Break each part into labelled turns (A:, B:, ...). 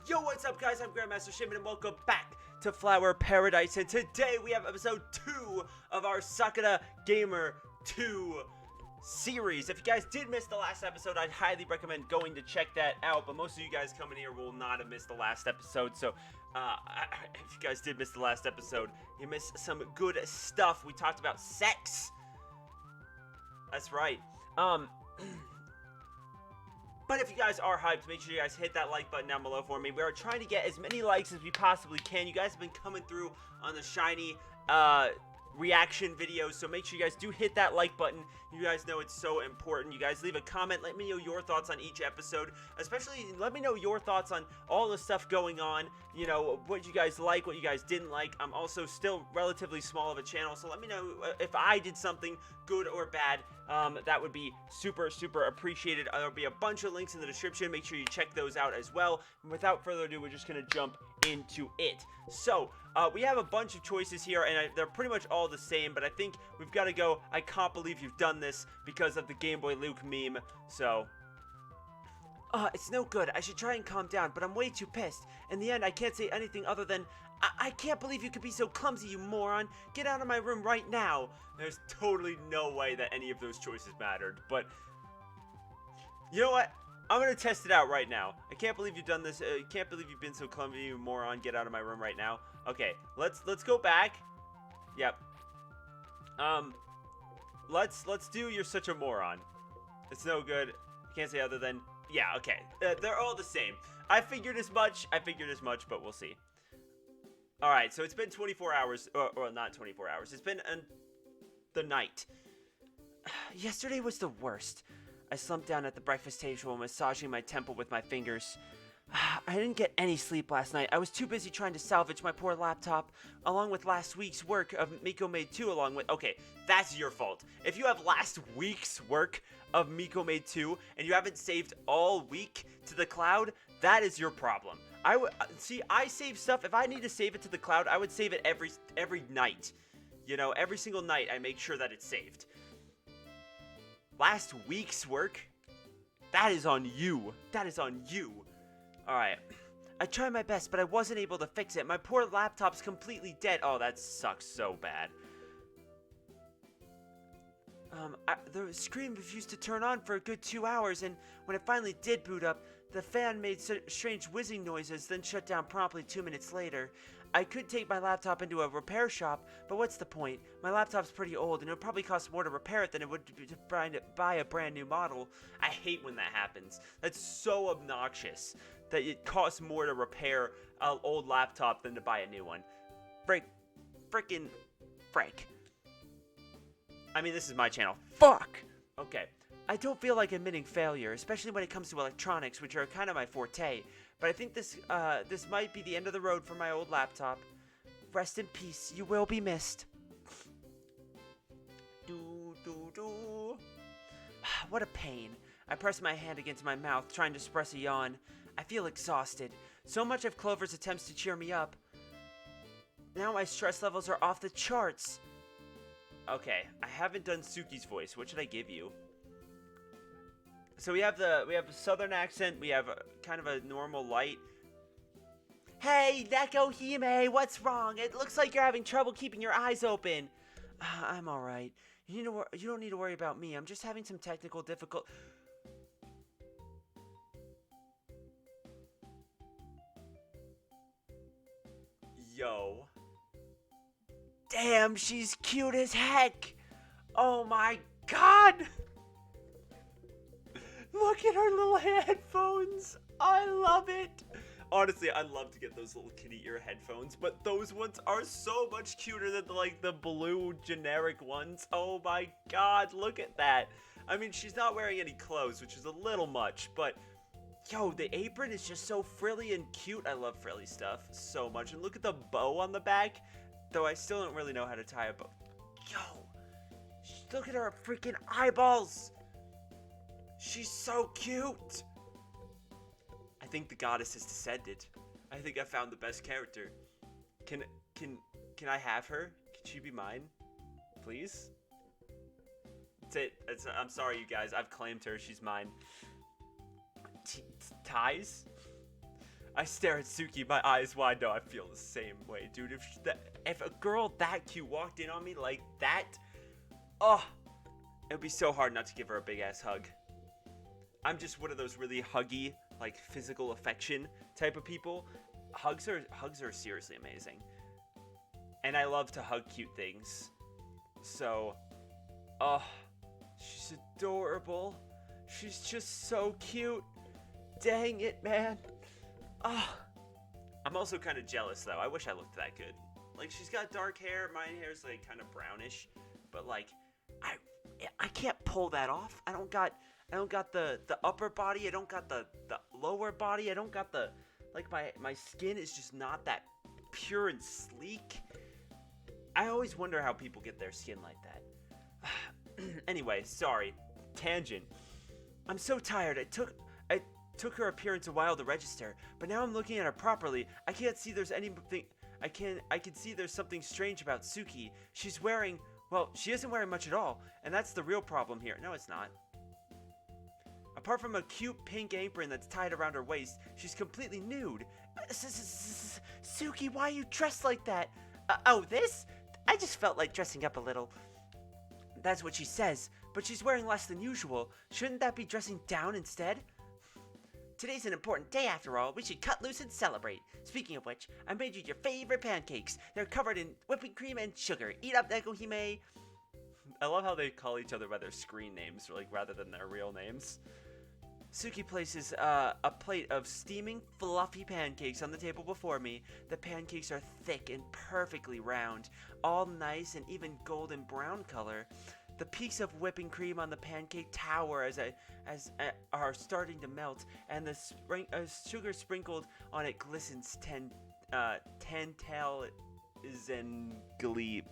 A: Yo, what's up, guys? I'm Grandmaster Shimon, and welcome back to Flower Paradise. And today we have episode 2 of our Sakura Gamer 2 series. If you guys did miss the last episode, I'd highly recommend going to check that out. But most of you guys coming here will not have missed the last episode. So, if you guys did miss the last episode, you missed some good stuff. We talked about sex. That's right. But if you guys are hyped, make sure you guys hit that like button down below for me. We are trying to get as many likes as we possibly can. You guys have been coming through on the shiny reaction videos, so make sure you guys do hit that like button. You guys know it's so important. You guys leave a comment. Let me know your thoughts on each episode. Especially, let me know your thoughts on all the stuff going on. You know, what you guys like, what you guys didn't like. I'm also still relatively small of a channel, so let me know if I did something good or bad. That would be super, super appreciated. There'll be a bunch of links in the description. Make sure you check those out as well. And without further ado, we're just going to jump into it. So, we have a bunch of choices here, and they're pretty much all the same, but I think we've got to go, I can't believe you've done this, because of the Game Boy Luke meme. So, it's no good. I should try and calm down, but I'm way too pissed. In the end, I can't say anything other than, I can't believe you could be so clumsy, you moron. Get out of my room right now. There's totally no way that any of those choices mattered, but you know what? I'm going to test it out right now. I can't believe you've done this. Can't believe you've been so clumsy, you moron. Get out of my room right now. Okay, let's go back. Yep. Let's do you're such a moron. It's no good. Can't say other than, yeah, okay. They're all the same. I figured as much, but we'll see. Alright, so it's been 24 hours, or not 24 hours. It's been the night. Yesterday was the worst. I slumped down at the breakfast table, massaging my temple with my fingers. I didn't get any sleep last night. I was too busy trying to salvage my poor laptop, along with last week's work of Miko Made 2 along with... Okay, that's your fault. If you have last week's work of Miko Made 2, and you haven't saved all week to the cloud, that is your problem. See, I save stuff. If I need to save it to the cloud, I would save it every night. You know, every single night I make sure that it's saved. Last week's work? That is on you. That is on you. Alright. I tried my best, but I wasn't able to fix it. My poor laptop's completely dead. Oh, that sucks so bad. The screen refused to turn on for a good 2 hours, and when it finally did boot up, the fan made strange whizzing noises, then shut down promptly 2 minutes later. I could take my laptop into a repair shop, but what's the point? My laptop's pretty old, and it would probably cost more to repair it than it would to buy a brand new model. I hate when that happens. That's so obnoxious that it costs more to repair an old laptop than to buy a new one. Frickin' Frank. I mean, this is my channel. Fuck! Okay. I don't feel like admitting failure, especially when it comes to electronics, which are kind of my forte. But I think this might be the end of the road for my old laptop. Rest in peace. You will be missed. What a pain. I press my hand against my mouth, trying to suppress a yawn. I feel exhausted. So much of Clover's attempts to cheer me up. Now my stress levels are off the charts. Okay, I haven't done Sookie's voice. What should I give you? So we have a southern accent, we have kind of a normal light. Hey, Neko Hime, what's wrong? It looks like you're having trouble keeping your eyes open. I'm alright. You don't need to worry about me. I'm just having some technical difficulty. Yo. Damn, she's cute as heck. Oh my god. Look at her little headphones. I love it. Honestly, I'd love to get those little kitty ear headphones, but those ones are so much cuter than the blue generic ones. Oh my god, look at that. I mean, she's not wearing any clothes, which is a little much, but yo, the apron is just so frilly and cute. I love frilly stuff so much. And look at the bow on the back, though I still don't really know how to tie a bow. Yo, look at her freaking eyeballs. She's so cute! I think the goddess has descended. I think I found the best character. Can I have her? Can she be mine? Please? That's it. I'm sorry, you guys. I've claimed her. She's mine. Ties? I stare at Sookie, my eyes wide. No, I feel the same way, dude. If a girl that cute walked in on me like that, oh, it would be so hard not to give her a big ass hug. I'm just one of those really huggy, like physical affection type of people. Hugs are seriously amazing, and I love to hug cute things. So, oh, she's adorable. She's just so cute. Dang it, man. Oh, I'm also kind of jealous though. I wish I looked that good. Like, she's got dark hair. My hair's like kind of brownish, but like, I can't pull that off. I don't got the upper body. I don't got the lower body. I don't got the, like, my skin is just not that pure and sleek. I always wonder how people get their skin like that. Anyway, sorry, tangent. I'm so tired. I took her appearance a while to register, but now I'm looking at her properly. I can't see there's anything. I can see there's something strange about Sookie. She's wearing, well, she isn't wearing much at all, and that's the real problem here. No, it's not. Apart from a cute pink apron that's tied around her waist, she's completely nude. Sookie, why are you dressed like that? Oh, this? I just felt like dressing up a little. That's what she says, but she's wearing less than usual. Shouldn't that be dressing down instead? Today's an important day after all. We should cut loose and celebrate. Speaking of which, I made you your favorite pancakes. They're covered in whipping cream and sugar. Eat up, Nekohime. I love how they call each other by their screen names, like, rather than their real names. Sookie places a plate of steaming, fluffy pancakes on the table before me. The pancakes are thick and perfectly round, all nice and even golden brown color. The peaks of whipping cream on the pancake tower as are starting to melt, and the sugar sprinkled on it glistens tantalzingly.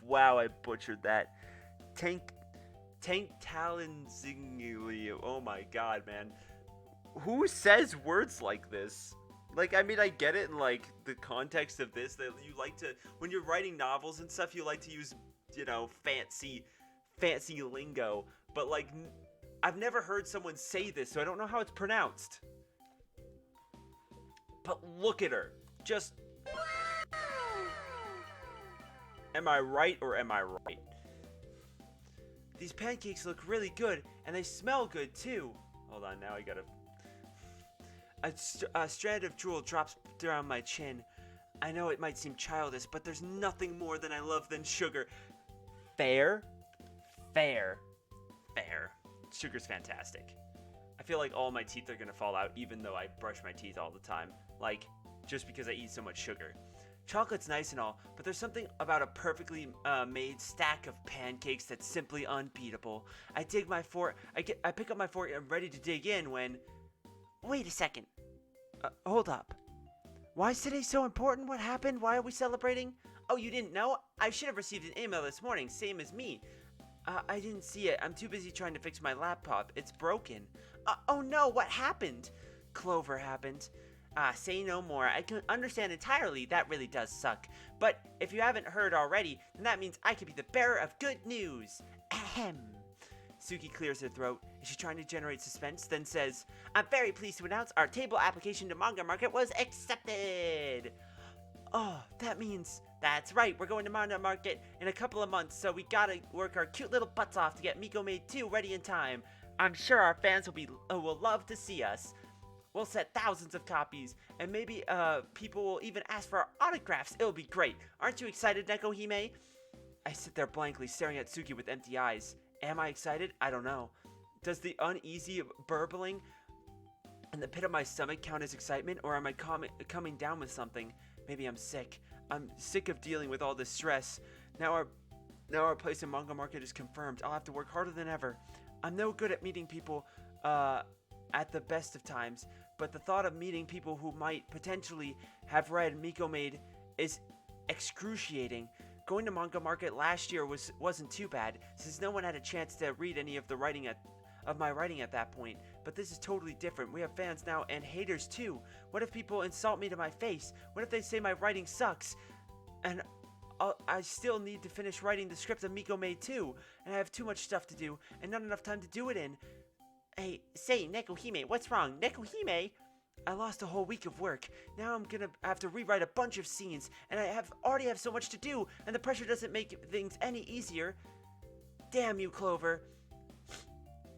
A: Wow, I butchered that. Tantalzingly. Oh my god, man. Who says words like this? Like, I mean, I get it in, like, the context of this, that you like to, when you're writing novels and stuff, you like to use, you know, fancy lingo, but like, I've never heard someone say this, so I don't know how it's pronounced. But look at her. Just, am I right or am I right? These pancakes look really good, and they smell good too. Hold on, now I gotta. A strand of drool drops down my chin. I know it might seem childish, but there's nothing more than I love than sugar. Fair. Sugar's fantastic. I feel like all my teeth are gonna fall out, even though I brush my teeth all the time. Like, just because I eat so much sugar. Chocolate's nice and all, but there's something about a perfectly made stack of pancakes that's simply unbeatable. I pick up my fork and I'm ready to dig in when... Wait a second. Hold up. Why is today so important? What happened? Why are we celebrating? Oh, you didn't know? I should have received an email this morning, same as me. I didn't see it. I'm too busy trying to fix my laptop. It's broken. Oh no, what happened? Clover happened. Say no more. I can understand entirely. That really does suck. But if you haven't heard already, then that means I could be the bearer of good news. Ahem. Sookie clears her throat. Is she trying to generate suspense? Then says, I'm very pleased to announce our table application to Manga Market was accepted. Oh, that means... That's right, we're going to Manga Market in a couple of months, so we gotta work our cute little butts off to get Miko Maid 2 ready in time. I'm sure our fans will love to see us. We'll set thousands of copies, and maybe people will even ask for our autographs. It'll be great. Aren't you excited, Nekohime? I sit there blankly staring at Sookie with empty eyes. Am I excited? I don't know. Does the uneasy burbling in the pit of my stomach count as excitement, or am I coming down with something? Maybe I'm sick. I'm sick of dealing with all this stress. Now our place in Manga Market is confirmed. I'll have to work harder than ever. I'm no good at meeting people at the best of times, but the thought of meeting people who might potentially have read Miko Maid is excruciating. Going to Manga Market last year wasn't too bad, since no one had a chance to read any of my writing at that point. But this is totally different. We have fans now and haters too. What if people insult me to my face? What if they say my writing sucks? And I still need to finish writing the script of Miko Maid 2, and I have too much stuff to do and not enough time to do it in. Hey, say, Nekohime, what's wrong? Nekohime? I lost a whole week of work. Now I'm gonna have to rewrite a bunch of scenes, and I already have so much to do, and the pressure doesn't make things any easier. Damn you, Clover.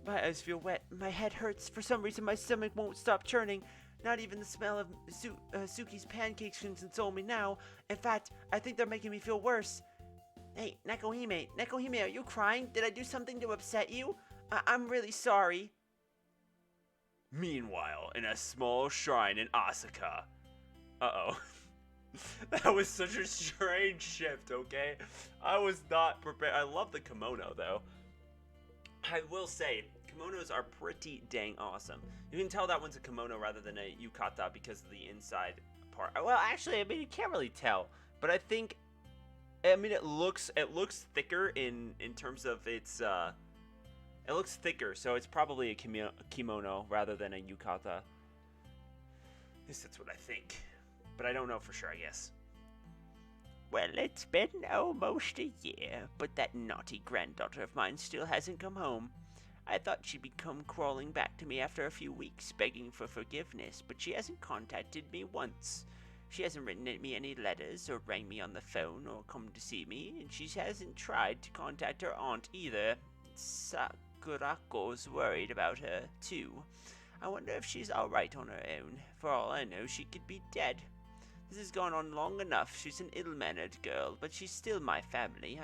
A: My eyes feel wet. My head hurts. For some reason, my stomach won't stop churning. Not even the smell of Sookie's pancakes can console me now. In fact, I think they're making me feel worse. Hey, Nekohime, are you crying? Did I do something to upset you? I'm really sorry. Meanwhile, in a small shrine in Osaka. Uh-oh. That was such a strange shift, okay? I was not prepared. I love the kimono, though. I will say, kimonos are pretty dang awesome. You can tell that one's a kimono rather than a yukata because of the inside part. Well, actually, I mean, you can't really tell. But I think, I mean, it looks thicker in terms of its, it looks thicker, so it's probably a kimono rather than a yukata. At least that's what I think. But I don't know for sure, I guess. Well, it's been almost a year, but that naughty granddaughter of mine still hasn't come home. I thought she'd come crawling back to me after a few weeks, begging for forgiveness, but she hasn't contacted me once. She hasn't written me any letters, or rang me on the phone, or come to see me, and she hasn't tried to contact her aunt either. Sakura's worried about her, too. I wonder if she's alright on her own. For all I know, she could be dead. This has gone on long enough. She's an ill-mannered girl, but she's still my family.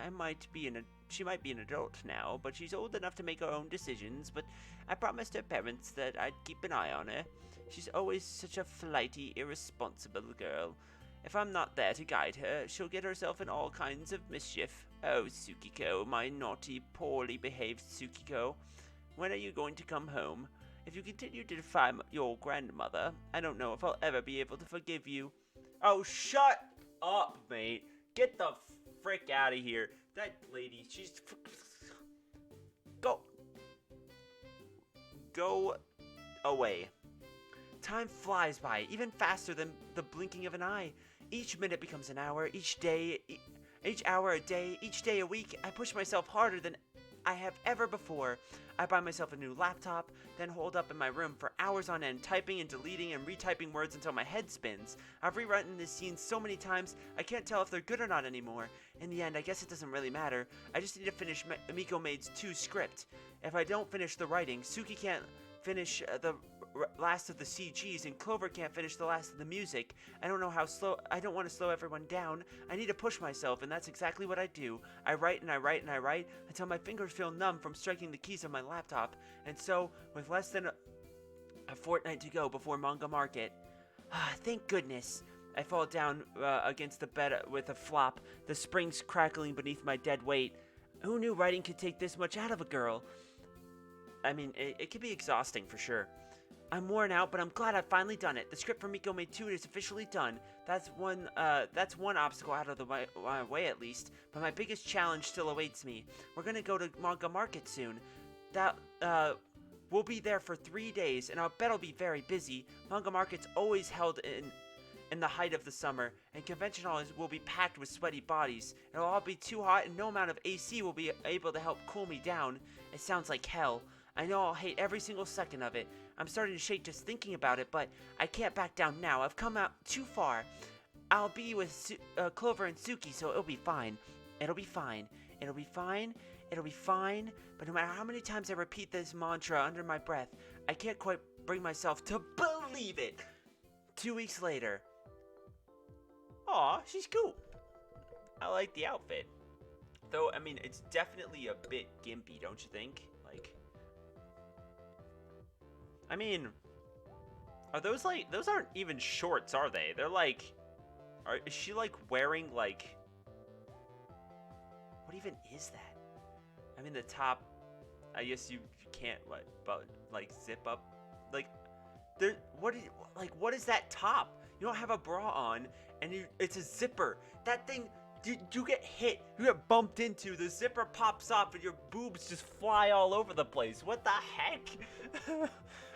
A: She might be an adult now, but she's old enough to make her own decisions, but I promised her parents that I'd keep an eye on her. She's always such a flighty, irresponsible girl. If I'm not there to guide her, she'll get herself in all kinds of mischief. Oh, Tsukiko, my naughty, poorly behaved Tsukiko. When are you going to come home? If you continue to defy your grandmother, I don't know if I'll ever be able to forgive you. Oh, shut up, mate. Get the frick out of here. That lady, she's... Go away. Time flies by, even faster than the blinking of an eye. Each minute becomes an hour, each hour a day, each day a week. I push myself harder than I have ever before. I buy myself a new laptop, then hold up in my room for hours on end, typing and deleting and retyping words until my head spins. I've rewritten this scene so many times, I can't tell if they're good or not anymore. In the end, I guess it doesn't really matter. I just need to finish Miko Maid's 2 script. If I don't finish the writing, Sookie can't finish the last of the CGs, and Clover can't finish the last of the music. I don't want to slow everyone down. I need to push myself, and that's exactly what I do. I write and I write and I write until my fingers feel numb from striking the keys on my laptop. And so, with less than a fortnight to go before Manga Market, thank goodness, I fall down against the bed with a flop, the springs crackling beneath my dead weight. Who knew writing could take this much out of a girl? I mean, it can be exhausting for sure. I'm worn out, but I'm glad I've finally done it. The script for Miko Maid 2 is officially done. That's one obstacle out of the way at least. But my biggest challenge still awaits me. We're gonna go to Manga Market soon. We'll be there for 3 days, and I'll bet I'll be very busy. Manga Market's always held in the height of the summer, and convention halls will be packed with sweaty bodies. It'll all be too hot, and no amount of AC will be able to help cool me down. It sounds like hell. I know I'll hate every single second of it. I'm starting to shake just thinking about it, but I can't back down now. I've come out too far. I'll be with Clover and Sookie, so it'll be fine. It'll be fine. It'll be fine. It'll be fine. But no matter how many times I repeat this mantra under my breath, I can't quite bring myself to believe it. 2 weeks later. Aw, she's cool. I like the outfit. Though, I mean, it's definitely a bit gimpy, don't you think? Like... I mean, are those like, those aren't even shorts, are they? They're like, is she like wearing like, what even is that? I mean, the top, I guess you can't like zip up, like, what is that top? You don't have a bra on, and it's a zipper. That thing, you get hit, you get bumped into, the zipper pops off, and your boobs just fly all over the place. What the heck?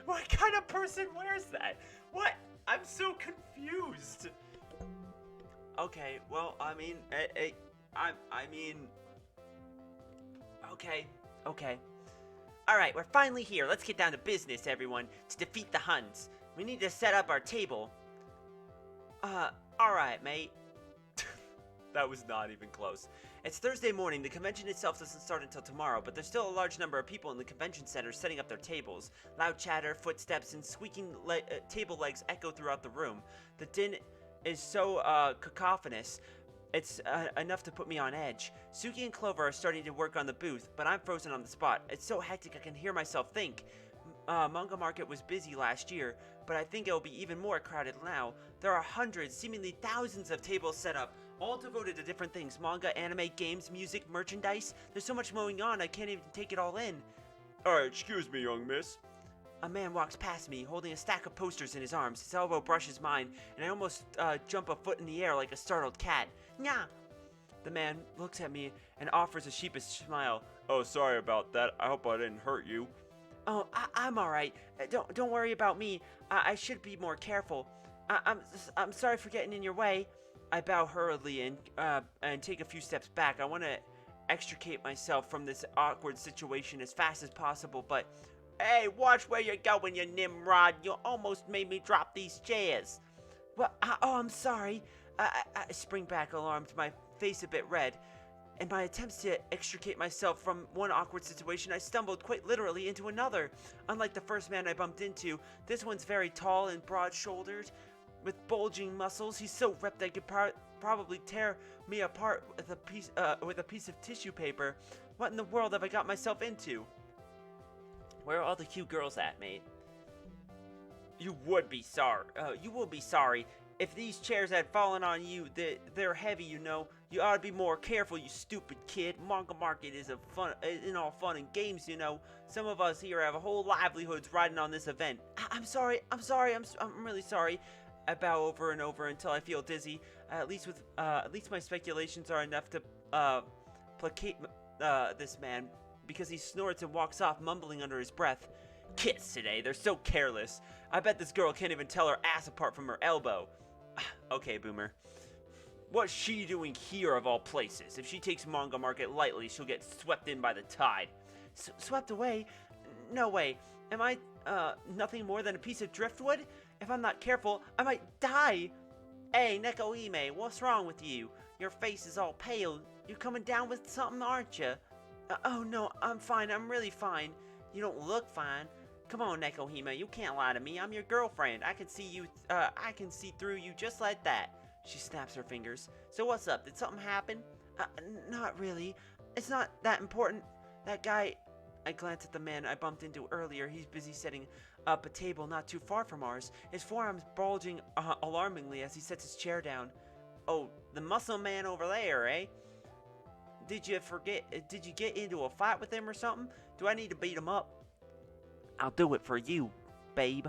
A: What kind of person wears that? What? I'm so confused. Okay, well, I mean, okay. Alright, we're finally here. Let's get down to business, everyone, to defeat the Huns. We need to set up our table. Alright, mate. That was not even close. It's Thursday morning. The convention itself doesn't start until tomorrow, but there's still a large number of people in the convention center setting up their tables. Loud chatter, footsteps, and squeaking table legs echo throughout the room. The din is so cacophonous, it's enough to put me on edge. Sookie and Clover are starting to work on the booth, but I'm frozen on the spot. It's so hectic I can hear myself think. Manga Market was busy last year, but I think it'll be even more crowded now. There are hundreds, seemingly thousands of tables set up, all devoted to different things. Manga, anime, games, music, merchandise. There's so much going on, I can't even take it all in.
B: Excuse me, young miss.
A: A man walks past me, holding a stack of posters in his arms. His elbow brushes mine, and I almost jump a foot in the air like a startled cat. Nya! The man looks at me and offers a sheepish smile.
B: Oh, sorry about that. I hope I didn't hurt you.
A: Oh, I'm alright. Don't worry about me. I should be more careful. I'm sorry for getting in your way. I bow hurriedly and take a few steps back. I want to extricate myself from this awkward situation as fast as possible, but... Hey, watch where you're going, you Nimrod. You almost made me drop these chairs. Well, I'm sorry. I spring back, alarmed, my face a bit red. In my attempts to extricate myself from one awkward situation, I stumbled quite literally into another. Unlike the first man I bumped into, this one's very tall and broad-shouldered, with bulging muscles. He's so ripped I could probably tear me apart with a piece of tissue paper. What in the world have I got myself into? Where are all the cute girls at, mate? You would be sorry. You will be sorry. If these chairs had fallen on you, they're heavy, you know. You ought to be more careful, you stupid kid. Manga Market is in all fun and games, you know. Some of us here have whole livelihoods riding on this event. I'm sorry. I'm really sorry. I bow over and over until I feel dizzy. At least my speculations are enough to placate this man, because he snorts and walks off, mumbling under his breath. Kids today, they're so careless. I bet this girl can't even tell her ass apart from her elbow. Okay, Boomer. What's she doing here of all places? If she takes Manga Market lightly, she'll get swept in by the tide. Swept away? No way. Am I, nothing more than a piece of driftwood? If I'm not careful, I might die. Hey, Nekohime, what's wrong with you? Your face is all pale. You're coming down with something, aren't you? Oh no, I'm fine. I'm really fine. You don't look fine. Come on, Nekohime, you can't lie to me. I'm your girlfriend. I can see you. I can see through you just like that. She snaps her fingers. So what's up? Did something happen? Not really. It's not that important. That guy. I glance at the man I bumped into earlier. He's busy setting up a table not too far from ours. His forearms bulging alarmingly as he sets his chair down. Oh, the muscle man over there, eh? Did you get into a fight with him or something? Do I need to beat him up? I'll do it for you, babe.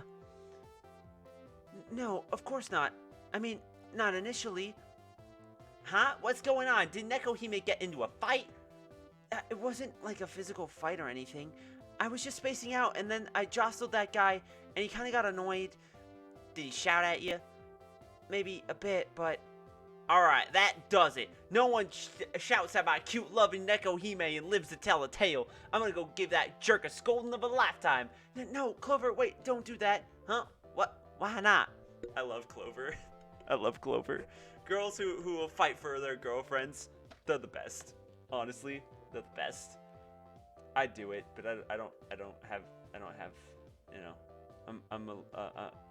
A: No, of course not. I mean, not initially. Huh? What's going on? Did Nekohime get into a fight? It wasn't like a physical fight or anything. I was just spacing out, and then I jostled that guy, and he kind of got annoyed. Did he shout at you? Maybe a bit, but... Alright, that does it. No one shouts at my cute, loving Nekohime and lives to tell a tale. I'm gonna go give that jerk a scolding of a lifetime. No, Clover, wait, don't do that. Huh? What? Why not? I love Clover. I love Clover. Girls who will fight for their girlfriends, they're the best. Honestly, they're the best. I'd do it, but I don't have, you know,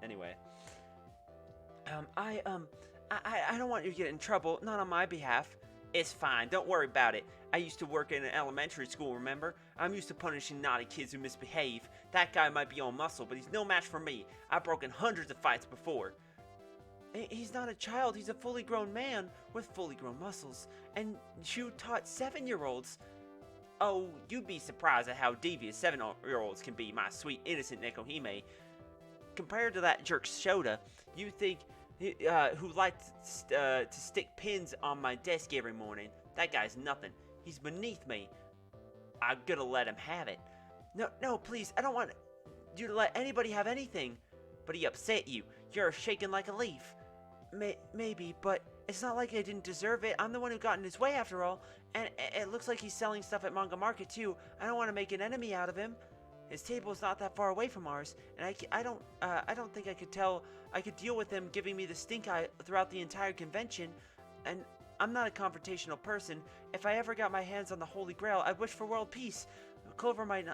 A: anyway. I don't want you to get in trouble, not on my behalf. It's fine, don't worry about it. I used to work in an elementary school, remember? I'm used to punishing naughty kids who misbehave. That guy might be all muscle, but he's no match for me. I've broken hundreds of fights before. He's not a child, he's a fully grown man with fully grown muscles. And you taught 7-year-olds. Oh, you'd be surprised at how devious 7-year-olds can be, my sweet innocent Nekohime. Compared to that jerk Shota, you think... who liked to stick pins on my desk every morning. That guy's nothing. He's beneath me. I'm gonna let him have it. No, please. I don't want you to let anybody have anything. But he upset you. You're shaking like a leaf. Maybe, but it's not like I didn't deserve it. I'm the one who got in his way after all. And it looks like he's selling stuff at Manga Market too. I don't want to make an enemy out of him. His table is not that far away from ours, and I don't think I could deal with him giving me the stink eye throughout the entire convention. And I'm not a confrontational person. If I ever got my hands on the Holy Grail, I'd wish for world peace. Clover might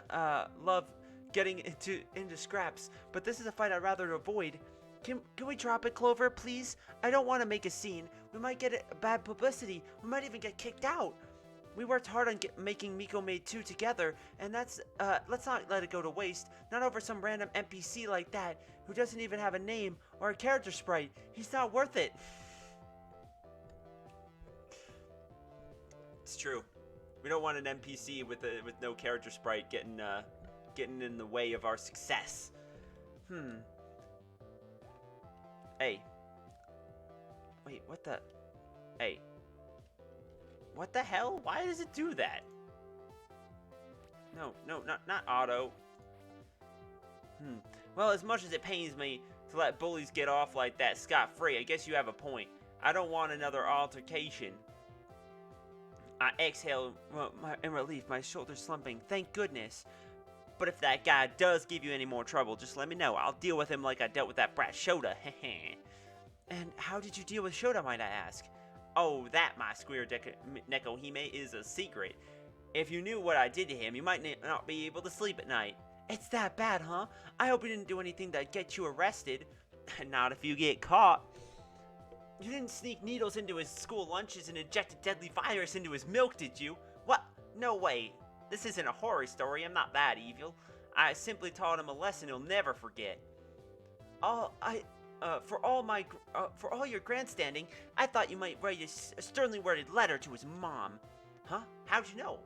A: love getting into scraps, but this is a fight I'd rather avoid. Can we drop it, Clover, please? I don't want to make a scene. We might get bad publicity. We might even get kicked out. We worked hard on making Miko Made 2 together, and let's not let it go to waste. Not over some random NPC like that, who doesn't even have a name or a character sprite. He's not worth it. It's true. We don't want an NPC with no character sprite getting in the way of our success. Hey. Wait, what the? Hey. What the hell? Why does it do that? No, not auto. Well, as much as it pains me to let bullies get off like that scot-free, I guess you have a point. I don't want another altercation. I exhale in relief, my shoulders slumping. Thank goodness. But if that guy does give you any more trouble, just let me know. I'll deal with him like I dealt with that brat Shota. And how did you deal with Shota, might I ask? Oh, that, my square Nekohime, is a secret. If you knew what I did to him, you might not be able to sleep at night. It's that bad, huh? I hope you didn't do anything that gets you arrested. Not if you get caught. You didn't sneak needles into his school lunches and inject a deadly virus into his milk, did you? What? No way. This isn't a horror story. I'm not that evil. I simply taught him a lesson he'll never forget. For all your grandstanding, I thought you might write a sternly worded letter to his mom. Huh? How'd you know?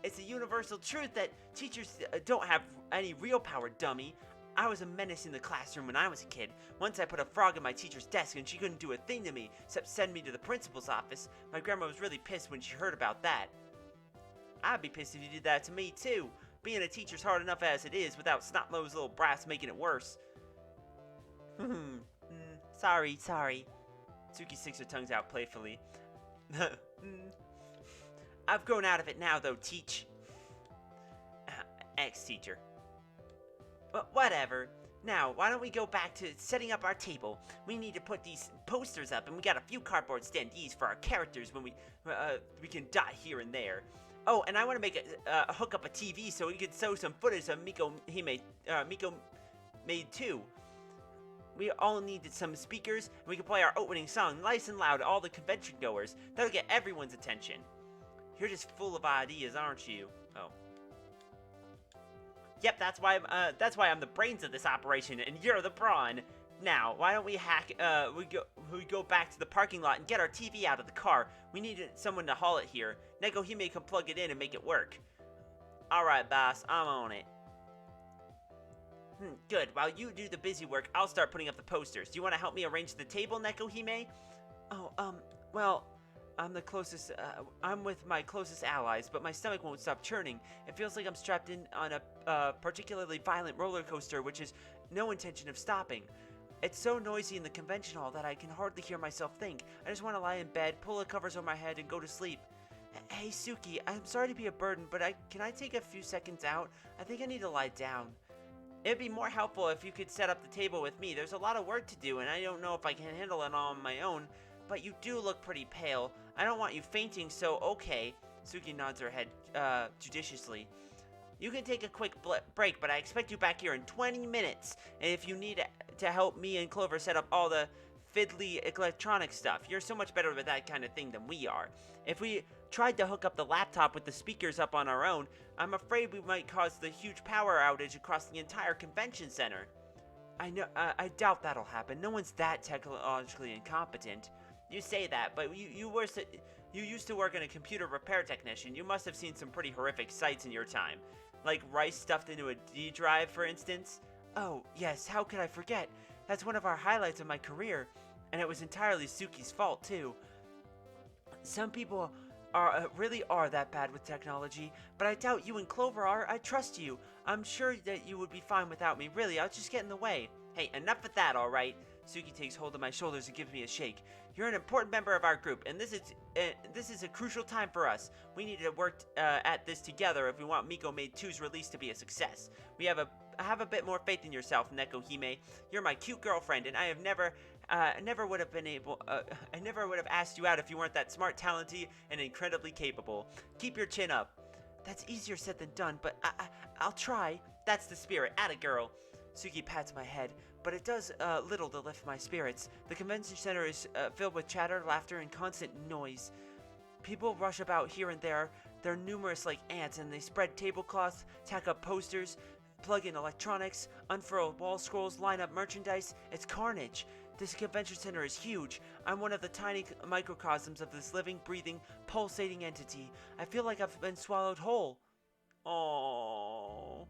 A: It's a universal truth that teachers don't have any real power, dummy. I was a menace in the classroom when I was a kid. Once I put a frog in my teacher's desk and she couldn't do a thing to me except send me to the principal's office. My grandma was really pissed when she heard about that. I'd be pissed if you did that to me too. Being a teacher's hard enough as it is without snot-nosed little brats making it worse. Sorry. Sookie sticks her tongues out playfully. I've grown out of it now though, teach. Ex-teacher. But whatever. Now, why don't we go back to setting up our table? We need to put these posters up, and we got a few cardboard standees for our characters when we can dot here and there. Oh, and I want to make hook up a TV so we can show some footage of Miko Made 2. We all needed some speakers, and we can play our opening song nice and loud to all the convention goers. That'll get everyone's attention. You're just full of ideas, aren't you? Oh. Yep, that's why I'm the brains of this operation, and you're the brawn. Now, why don't we we go back to the parking lot and get our TV out of the car? We need someone to haul it here. Nekohime can plug it in and make it work. Alright, boss, I'm on it. Good. While you do the busy work, I'll start putting up the posters. Do you want to help me arrange the table, Nekohime? Oh, well, I'm with my closest allies, but my stomach won't stop churning. It feels like I'm strapped in on a particularly violent roller coaster, which is no intention of stopping. It's so noisy in the convention hall that I can hardly hear myself think. I just want to lie in bed, pull the covers over my head, and go to sleep. Hey, Sookie, I'm sorry to be a burden, but can I take a few seconds out? I think I need to lie down. It'd be more helpful if you could set up the table with me. There's a lot of work to do, and I don't know if I can handle it all on my own. But you do look pretty pale. I don't want you fainting, so okay. Sookie nods her head judiciously. You can take a quick break, but I expect you back here in 20 minutes. And if you need to help me and Clover set up all the fiddly electronic stuff, you're so much better with that kind of thing than we are. If we tried to hook up the laptop with the speakers up on our own, I'm afraid we might cause the huge power outage across the entire convention center. I know. I doubt that'll happen. No one's that technologically incompetent. You say that, but you used to work in a computer repair technician. You must have seen some pretty horrific sights in your time. Like rice stuffed into a D drive, for instance? Oh, yes, how could I forget? That's one of our highlights of my career. And it was entirely Sookie's fault, too. Some people really are that bad with technology, but I doubt you and Clover are. I trust you. I'm sure that you would be fine without me. Really, I'll just get in the way. Hey, enough of that, alright? Sookie takes hold of my shoulders and gives me a shake. You're an important member of our group, and this is a crucial time for us. We need to work at this together if we want Miko Maid 2's release to be a success. I have a bit more faith in yourself, Neko Hime. You're my cute girlfriend, and I never would have asked you out if you weren't that smart, talented, and incredibly capable. Keep your chin up. That's easier said than done, but I'll try. That's the spirit. Atta girl. Sookie pats my head, but it does little to lift my spirits. The convention center is filled with chatter, laughter, and constant noise. People rush about here and there. They're numerous like ants, and they spread tablecloths, tack up posters, plug in electronics, unfurl wall scrolls, line up merchandise. It's carnage. This convention center is huge. I'm one of the tiny microcosms of this living, breathing, pulsating entity. I feel like I've been swallowed whole. Oh,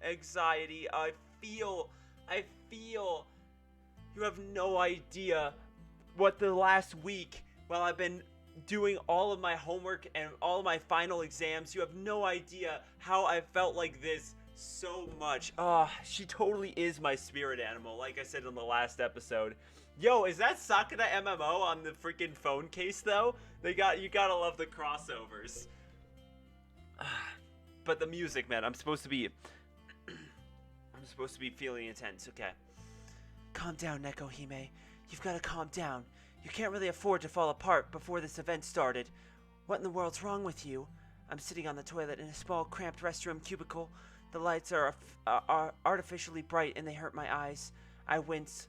A: anxiety. I feel. You have no idea what the last week, while I've been doing all of my homework and all of my final exams, you have no idea how I felt like this so much. She totally is my spirit animal, like I said in the last episode. Yo, is that Sakura MMO on the freaking phone case though? You gotta love the crossovers. But the music, man, I'm supposed to be feeling intense. Okay. Calm down, Neko Hime. You've gotta calm down. You can't really afford to fall apart before this event started. What in the world's wrong with you? I'm sitting on the toilet in a small, cramped restroom cubicle. The lights are artificially bright and they hurt my eyes. I wince,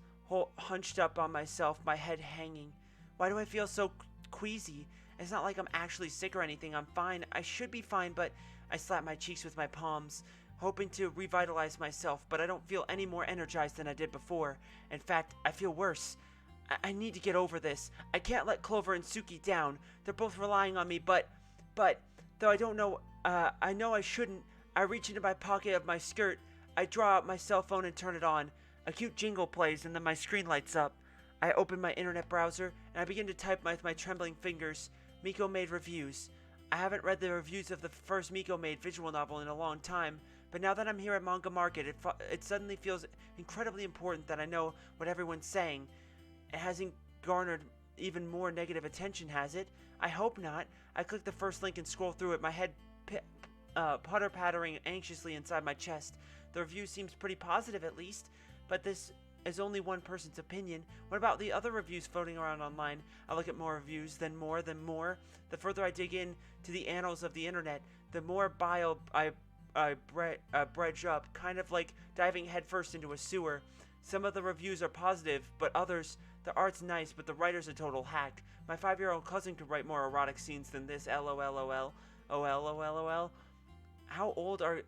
A: hunched up on myself, my head hanging. Why do I feel so queasy? It's not like I'm actually sick or anything. I'm fine. I should be fine, but I slap my cheeks with my palms, hoping to revitalize myself, but I don't feel any more energized than I did before. In fact, I feel worse. I need to get over this. I can't let Clover and Sookie down. They're both relying on me, but, though I don't know, I know I shouldn't. I reach into my pocket of my skirt. I draw out my cell phone and turn it on. A cute jingle plays and then my screen lights up. I open my internet browser and I begin to type with my trembling fingers. Miko Maid reviews. I haven't read the reviews of the first Miko Maid visual novel in a long time, but now that I'm here at Manga Market, it suddenly feels incredibly important that I know what everyone's saying. It hasn't garnered even more negative attention, has it? I hope not. I click the first link and scroll through it, my head putter-pattering anxiously inside my chest. The review seems pretty positive at least, but this is only one person's opinion. What about the other reviews floating around online? I look at more reviews, then more. The further I dig in to the annals of the internet, the more bile I bredge up, kind of like diving headfirst into a sewer. Some of the reviews are positive, but others, the art's nice, but the writer's a total hack. My 5-year-old cousin could write more erotic scenes than this. LOLOL. OLOLOL. How old are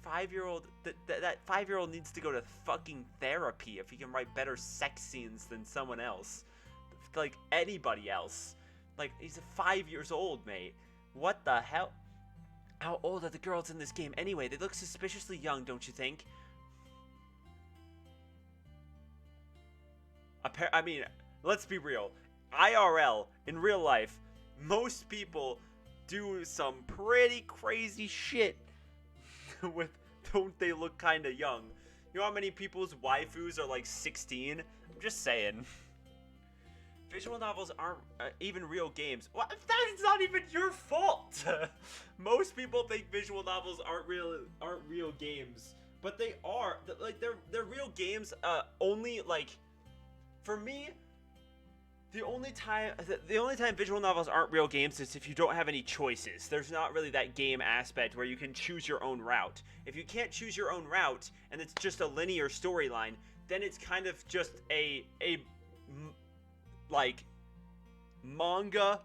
A: 5-year-old? That 5-year-old needs to go to fucking therapy if he can write better sex scenes than someone else. Like anybody else. Like, he's 5 years old, mate. What the hell? How old are the girls in this game anyway? They look suspiciously young, don't you think? I mean, let's be real. IRL, in real life, most people do some pretty crazy shit with, don't they look kind of young? You know how many people's waifus are like 16? I'm just saying. Visual novels aren't even real games. Well, that's not even your fault. Most people think visual novels aren't real games, but they are. Like they're real games. Only like, for me, the only time visual novels aren't real games is if you don't have any choices. There's not really that game aspect where you can choose your own route. If you can't choose your own route and it's just a linear storyline, then it's kind of just a like manga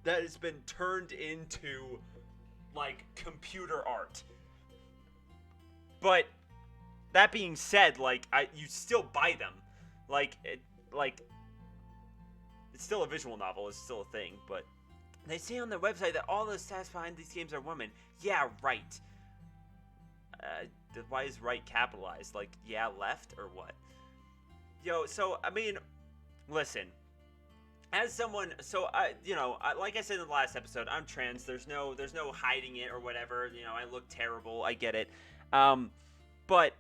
A: that has been turned into like computer art. But that being said, like you still buy them. It's still a visual novel, it's still a thing, but they say on their website that all the stats behind these games are women. Yeah, right. Why is right capitalized? Like, yeah, left, or what? Yo, so, I mean, listen. As someone, like I said in the last episode, I'm trans. There's no hiding it or whatever. You know, I look terrible. I get it. But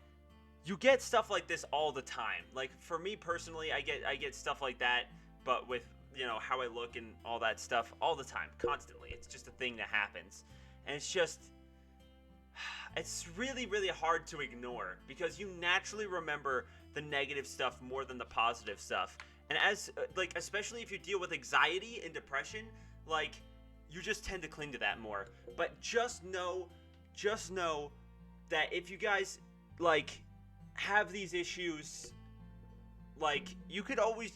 A: you get stuff like this all the time. Like, for me personally, I get stuff like that, but with, you know, how I look and all that stuff all the time, constantly. It's just a thing that happens. And it's just, it's really, really hard to ignore, because you naturally remember the negative stuff more than the positive stuff. And as, like, especially if you deal with anxiety and depression, like, you just tend to cling to that more. But just know that if you guys, like, have these issues, like, you could always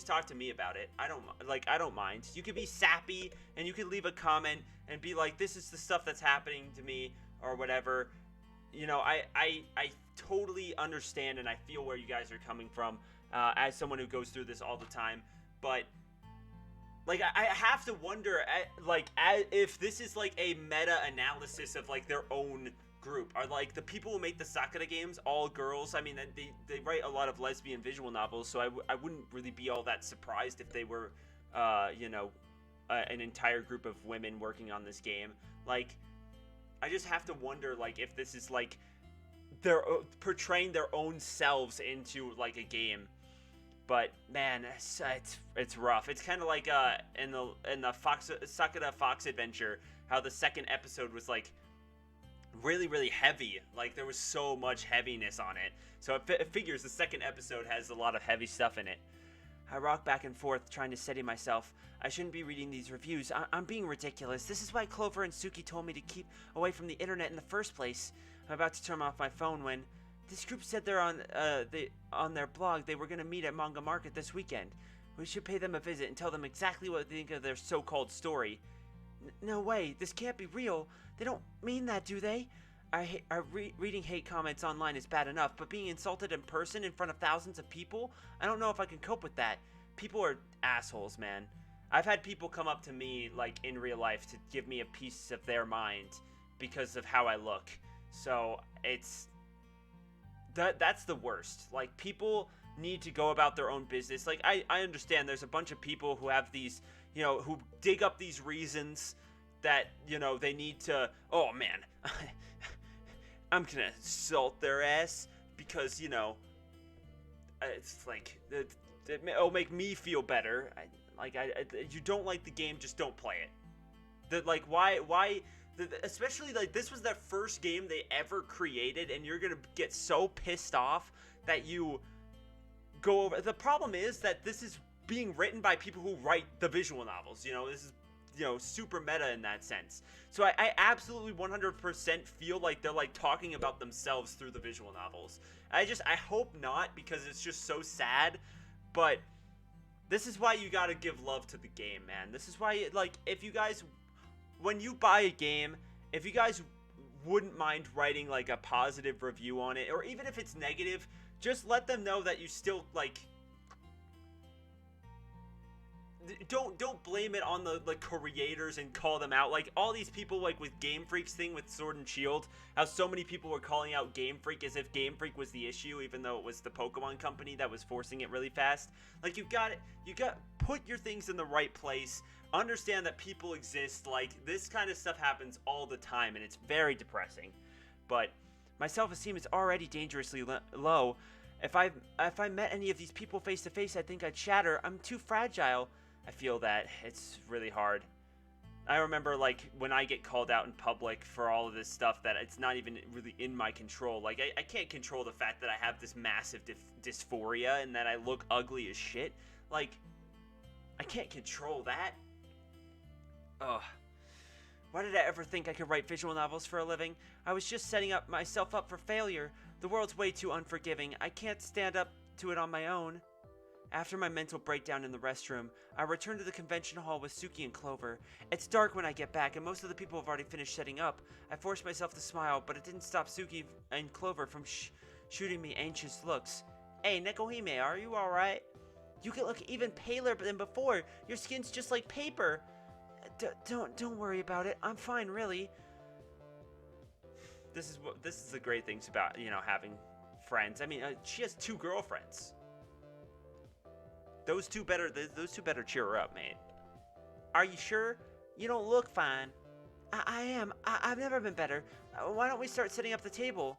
A: talk to me about it. I don't mind. You could be sappy, and you could leave a comment and be like, this is the stuff that's happening to me, or whatever. You know, I totally understand, and I feel where you guys are coming from, as someone who goes through this all the time. But, like, I have to wonder, if this is, like, a meta-analysis of, like, their own group. Are, like, the people who make the Sakura games all girls? I mean, they write a lot of lesbian visual novels, so I wouldn't really be all that surprised if they were, you know, an entire group of women working on this game. Like, I just have to wonder, like, if this is, like, they're portraying their own selves into, like, a game. But man, it's rough. It's kind of like in the Sakura Fox adventure, how the second episode was, like, really, really heavy. Like, there was so much heaviness on it. So it figures the second episode has a lot of heavy stuff in it. I rock back and forth, trying to steady myself. I shouldn't be reading these reviews. I'm being ridiculous. This is why Clover and Sookie told me to keep away from the internet in the first place. I'm about to turn off my phone when this group said they're on their blog they were going to meet at Manga Market this weekend. We should pay them a visit and tell them exactly what they think of their so-called story. No way. This can't be real. They don't mean that, do they? Reading hate comments online is bad enough, but being insulted in person in front of thousands of people? I don't know if I can cope with that. People are assholes, man. I've had people come up to me, like, in real life to give me a piece of their mind because of how I look. So, it's... That's the worst. Like, people need to go about their own business. Like, I understand there's a bunch of people who have these, you know, who dig up these reasons that, you know, they need to, oh, man, I'm gonna insult their ass because, you know, it's like, it'll make me feel better. You don't like the game, just don't play it. Like, why, especially, like, this was their first game they ever created, and you're gonna get so pissed off that you go over. The problem is that this is being written by people who write the visual novels, you know, this is, you know, super meta in that sense. So I absolutely 100% feel like they're, like, talking about themselves through the visual novels. I hope not, because it's just so sad, but this is why you gotta give love to the game, man. This is why, like, if you guys, when you buy a game, if you guys wouldn't mind writing, like, a positive review on it, or even if it's negative, just let them know that you still, like, don't blame it on the creators and call them out. Like, all these people, like, with Game Freak's thing with Sword and Shield, how so many people were calling out Game Freak as if Game Freak was the issue, even though it was the Pokemon company that was forcing it really fast. Like, you got put your things in the right place. Understand that people exist. Like, this kind of stuff happens all the time, and it's very depressing. But my self-esteem is already dangerously low. If I met any of these people face to face, I think I'd shatter. I'm too fragile. I feel that it's really hard. I remember, like, when I get called out in public for all of this stuff, that it's not even really in my control. Like, I can't control the fact that I have this massive dysphoria and that I look ugly as shit. Like, I can't control that. Ugh. Why did I ever think I could write visual novels for a living? I was just setting myself up for failure. The world's way too unforgiving. I can't stand up to it on my own. After my mental breakdown in the restroom, I return to the convention hall with Sookie and Clover. It's dark when I get back, and most of the people have already finished setting up. I forced myself to smile, but it didn't stop Sookie and Clover from shooting me anxious looks. Hey, Nekohime, are you alright? You can look even paler than before. Your skin's just like paper. Don't worry about it. I'm fine, really. This is the great things about, you know, having friends. I mean, she has 2 girlfriends. Those two better cheer her up, man. Are you sure? You don't look fine. I am. I've never been better. Why don't we start setting up the table?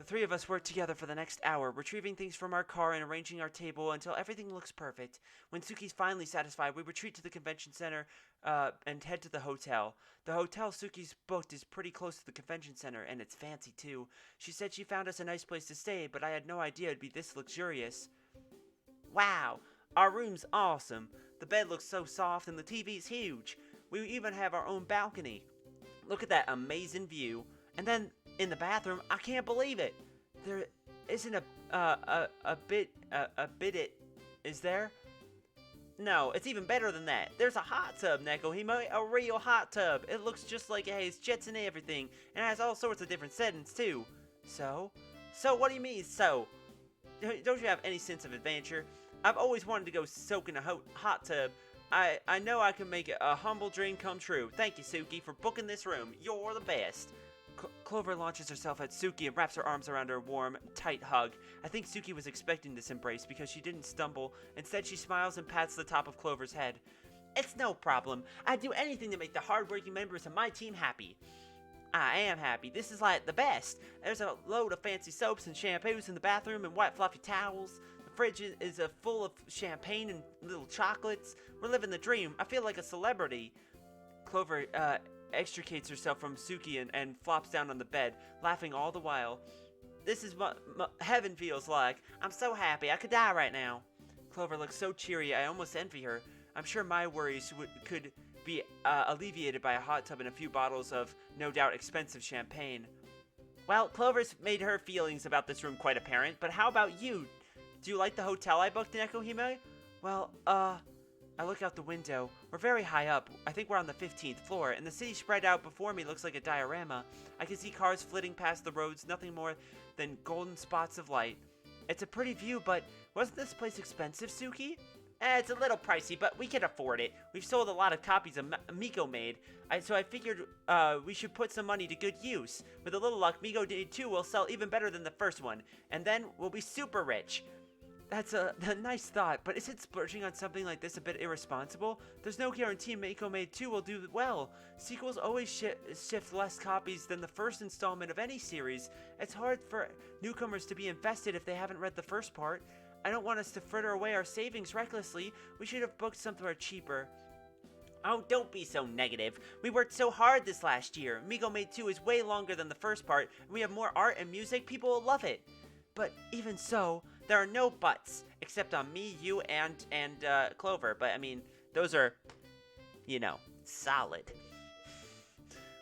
A: The three of us work together for the next hour, retrieving things from our car and arranging our table until everything looks perfect. When Suki's finally satisfied, we retreat to the convention center and head to the hotel. The hotel Suki's booked is pretty close to the convention center, and it's fancy too. She said she found us a nice place to stay, but I had no idea it'd be this luxurious. Wow, our room's awesome. The bed looks so soft and the TV's huge. We even have our own balcony. Look at that amazing view. And then in the bathroom, I can't believe it. There isn't a biddet, is there? No, it's even better than that. There's a hot tub, Nekohime, a real hot tub. It looks just like it has jets and everything, and it has all sorts of different settings too. So what do you mean, so? Don't you have any sense of adventure? I've always wanted to go soak in a hot tub. I know I can make a humble dream come true. Thank you, Sookie, for booking this room. You're the best. Clover launches herself at Sookie and wraps her arms around her warm, tight hug. I think Sookie was expecting this embrace because she didn't stumble. Instead, she smiles and pats the top of Clover's head. It's no problem. I'd do anything to make the hardworking members of my team happy. I am happy. This is like the best. There's a load of fancy soaps and shampoos in the bathroom and white fluffy towels. The fridge is full of champagne and little chocolates. We're living the dream. I feel like a celebrity. Clover extricates herself from Sookie and flops down on the bed, laughing all the while. This is what heaven feels like. I'm so happy. I could die right now. Clover looks so cheery, I almost envy her. I'm sure my worries could be alleviated by a hot tub and a few bottles of, no doubt, expensive champagne. Well, Clover's made her feelings about this room quite apparent, but how about you? Do you like the hotel I booked, Nekohime? Well, I look out the window. We're very high up. I think we're on the 15th floor, and the city spread out before me looks like a diorama. I can see cars flitting past the roads, nothing more than golden spots of light. It's a pretty view, but wasn't this place expensive, Sookie? It's a little pricey, but we can afford it. We've sold a lot of copies of Miko Made, so I figured we should put some money to good use. With a little luck, Miko Made 2 will sell even better than the first one, and then we'll be super rich. That's a nice thought, but isn't splurging on something like this a bit irresponsible? There's no guarantee Mako Made 2 will do well. Sequels always shift less copies than the first installment of any series. It's hard for newcomers to be invested if they haven't read the first part. I don't want us to fritter away our savings recklessly. We should have booked somewhere cheaper. Oh, don't be so negative. We worked so hard this last year. Miko Made 2 is way longer than the first part, and we have more art and music. People will love it. But even so, there are no buts, except on me, you, and Clover. But, I mean, those are, solid.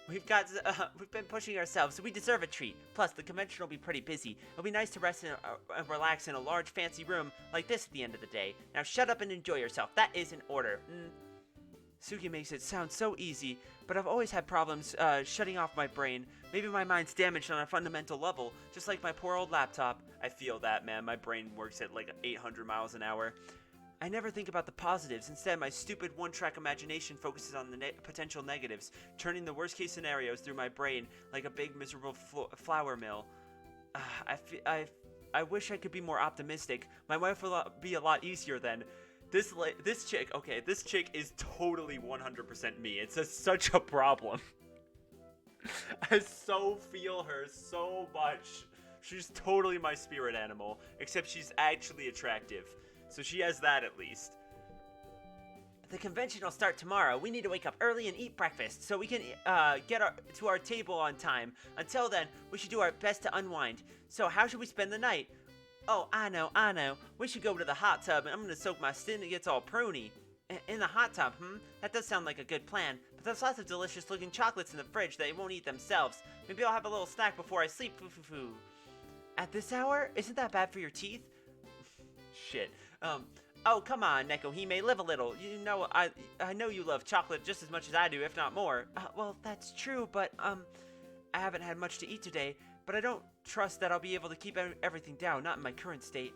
A: We've been pushing ourselves, so we deserve a treat. Plus, the convention will be pretty busy. It'll be nice to rest and relax in a large, fancy room like this at the end of the day. Now shut up and enjoy yourself. That is an order. Sookie makes it sound so easy, but I've always had problems shutting off my brain. Maybe my mind's damaged on a fundamental level, just like my poor old laptop. I feel that, man. My brain works at like 800 miles an hour. I never think about the positives. Instead, my stupid one-track imagination focuses on the potential negatives, turning the worst-case scenarios through my brain like a big, miserable flour mill. I wish I could be more optimistic. My life will be a lot easier then. This chick is totally 100% me. It's such a problem. I so feel her so much. She's totally my spirit animal, except she's actually attractive. So she has that at least. The convention will start tomorrow. We need to wake up early and eat breakfast so we can get to our table on time. Until then, we should do our best to unwind. So how should we spend the night? Oh, I know. We should go to the hot tub and I'm gonna soak my skin and it gets all pruny. In the hot tub, That does sound like a good plan. But there's lots of delicious looking chocolates in the fridge that they won't eat themselves. Maybe I'll have a little snack before I sleep. Foo. At this hour? Isn't that bad for your teeth? Shit. Oh, come on, Nekohime, live a little. You know, I know you love chocolate just as much as I do, if not more. Well, that's true, but, I haven't had much to eat today, but I don't trust that I'll be able to keep everything down, not in my current state.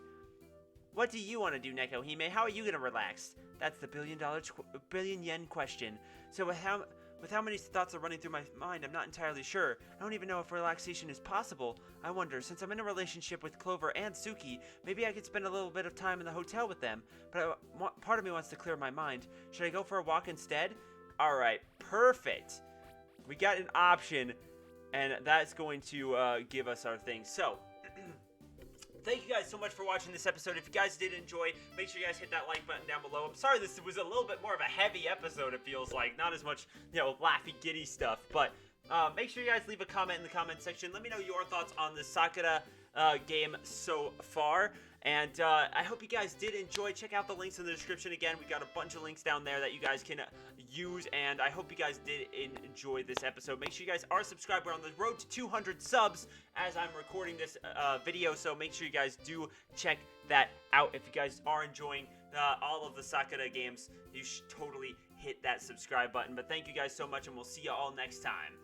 A: What do you want to do, Nekohime? How are you gonna relax? That's the billion yen question. So with how many thoughts are running through my mind, I'm not entirely sure. I don't even know if relaxation is possible. I wonder, since I'm in a relationship with Clover and Sookie, maybe I could spend a little bit of time in the hotel with them. But part of me wants to clear my mind. Should I go for a walk instead? Alright, perfect. We got an option, and that's going to give us our thing. So, Thank you guys so much for watching this episode. If you guys did enjoy, make sure you guys hit that like button down below. I'm sorry this was a little bit more of a heavy episode, it feels like. Not as much, laughy, giddy stuff. But make sure you guys leave a comment in the comment section. Let me know your thoughts on the Sakura game so far. And I hope you guys did enjoy. Check out the links in the description again. We got a bunch of links down there that you guys can use. And I hope you guys did enjoy this episode. Make sure you guys are subscribed. We're on the road to 200 subs as I'm recording this video. So make sure you guys do check that out. If you guys are enjoying all of the Sakura games, you should totally hit that subscribe button. But thank you guys so much, and we'll see you all next time.